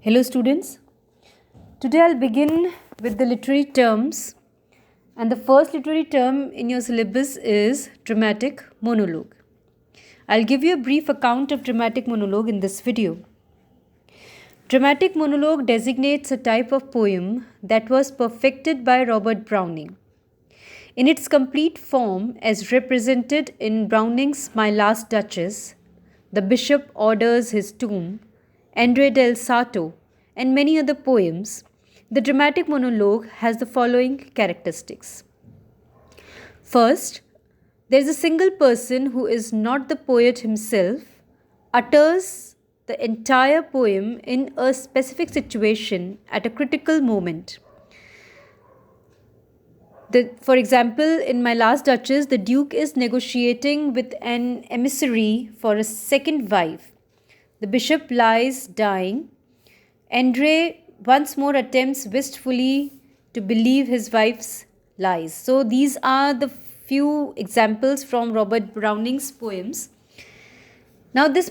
Hello students, today I'll begin with the literary terms, and the first literary term in your syllabus is dramatic monologue. I'll give you a brief account of dramatic monologue in this video. Dramatic monologue designates a type of poem that was perfected by Robert Browning. In its complete form, as represented in Browning's My Last Duchess, The Bishop Orders His Tomb, Andre del Sarto, and many other poems, the dramatic monologue has the following characteristics. First, there is a single person who is not the poet himself, utters the entire poem in a specific situation at a critical moment. For example, in My Last Duchess, the Duke is negotiating with an emissary for a second wife. The bishop lies dying. Andre once more attempts wistfully to believe his wife's lies. So these are the few examples from Robert Browning's poems. Now this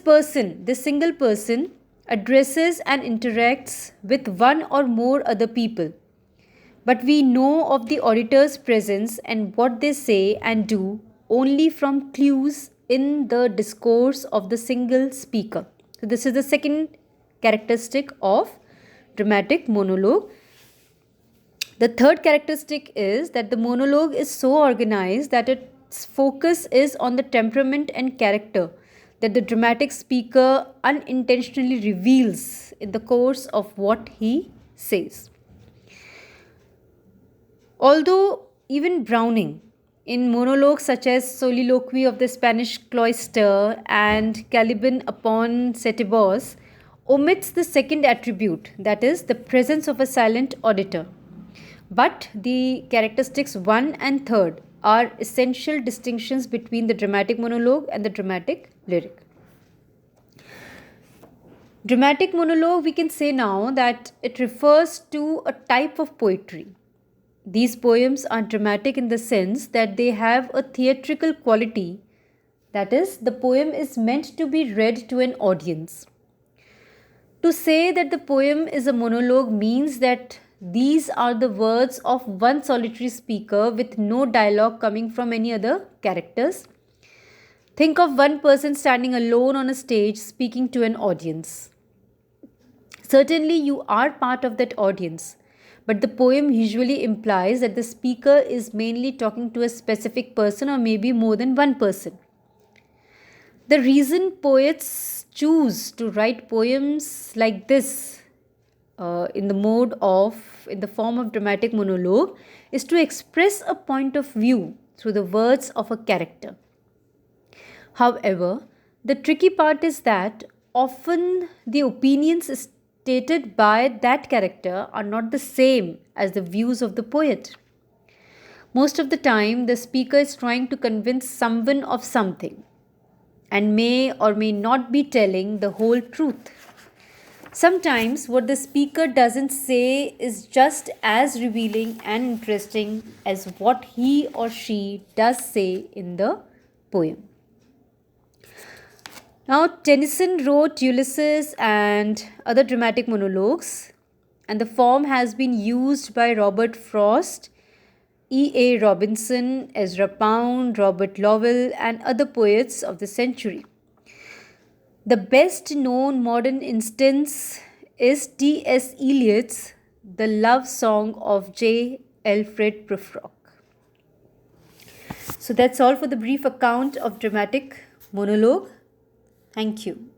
single person, addresses and interacts with one or more other people. But we know of the auditor's presence and what they say and do only from clues in the discourse of the single speaker. So this is the second characteristic of dramatic monologue. The third characteristic is that the monologue is so organized that its focus is on the temperament and character that the dramatic speaker unintentionally reveals in the course of what he says. Although even Browning, in monologues such as Soliloquy of the Spanish Cloister and Caliban upon Setebos, omits the second attribute, that is, the presence of a silent auditor. But the characteristics 1 and 3 are essential distinctions between the dramatic monologue and the dramatic lyric. Dramatic monologue, we can say now that it refers to a type of poetry. These poems are dramatic in the sense that they have a theatrical quality, that is, the poem is meant to be read to an audience. To say that the poem is a monologue means that these are the words of one solitary speaker with no dialogue coming from any other characters. Think of one person standing alone on a stage speaking to an audience. Certainly you are part of that audience. But the poem usually implies that the speaker is mainly talking to a specific person or maybe more than one person. The reason poets choose to write poems like this in the form of dramatic monologue is to express a point of view through the words of a character. However, the tricky part is that often the opinions stated by that character are not the same as the views of the poet. Most of the time, the speaker is trying to convince someone of something and may or may not be telling the whole truth. Sometimes what the speaker doesn't say is just as revealing and interesting as what he or she does say in the poem. Now, Tennyson wrote Ulysses and other dramatic monologues, and the form has been used by Robert Frost, E.A. Robinson, Ezra Pound, Robert Lowell, and other poets of the century. The best known modern instance is T.S. Eliot's The Love Song of J. Alfred Prufrock. So that's all for the brief account of dramatic monologue. Thank you.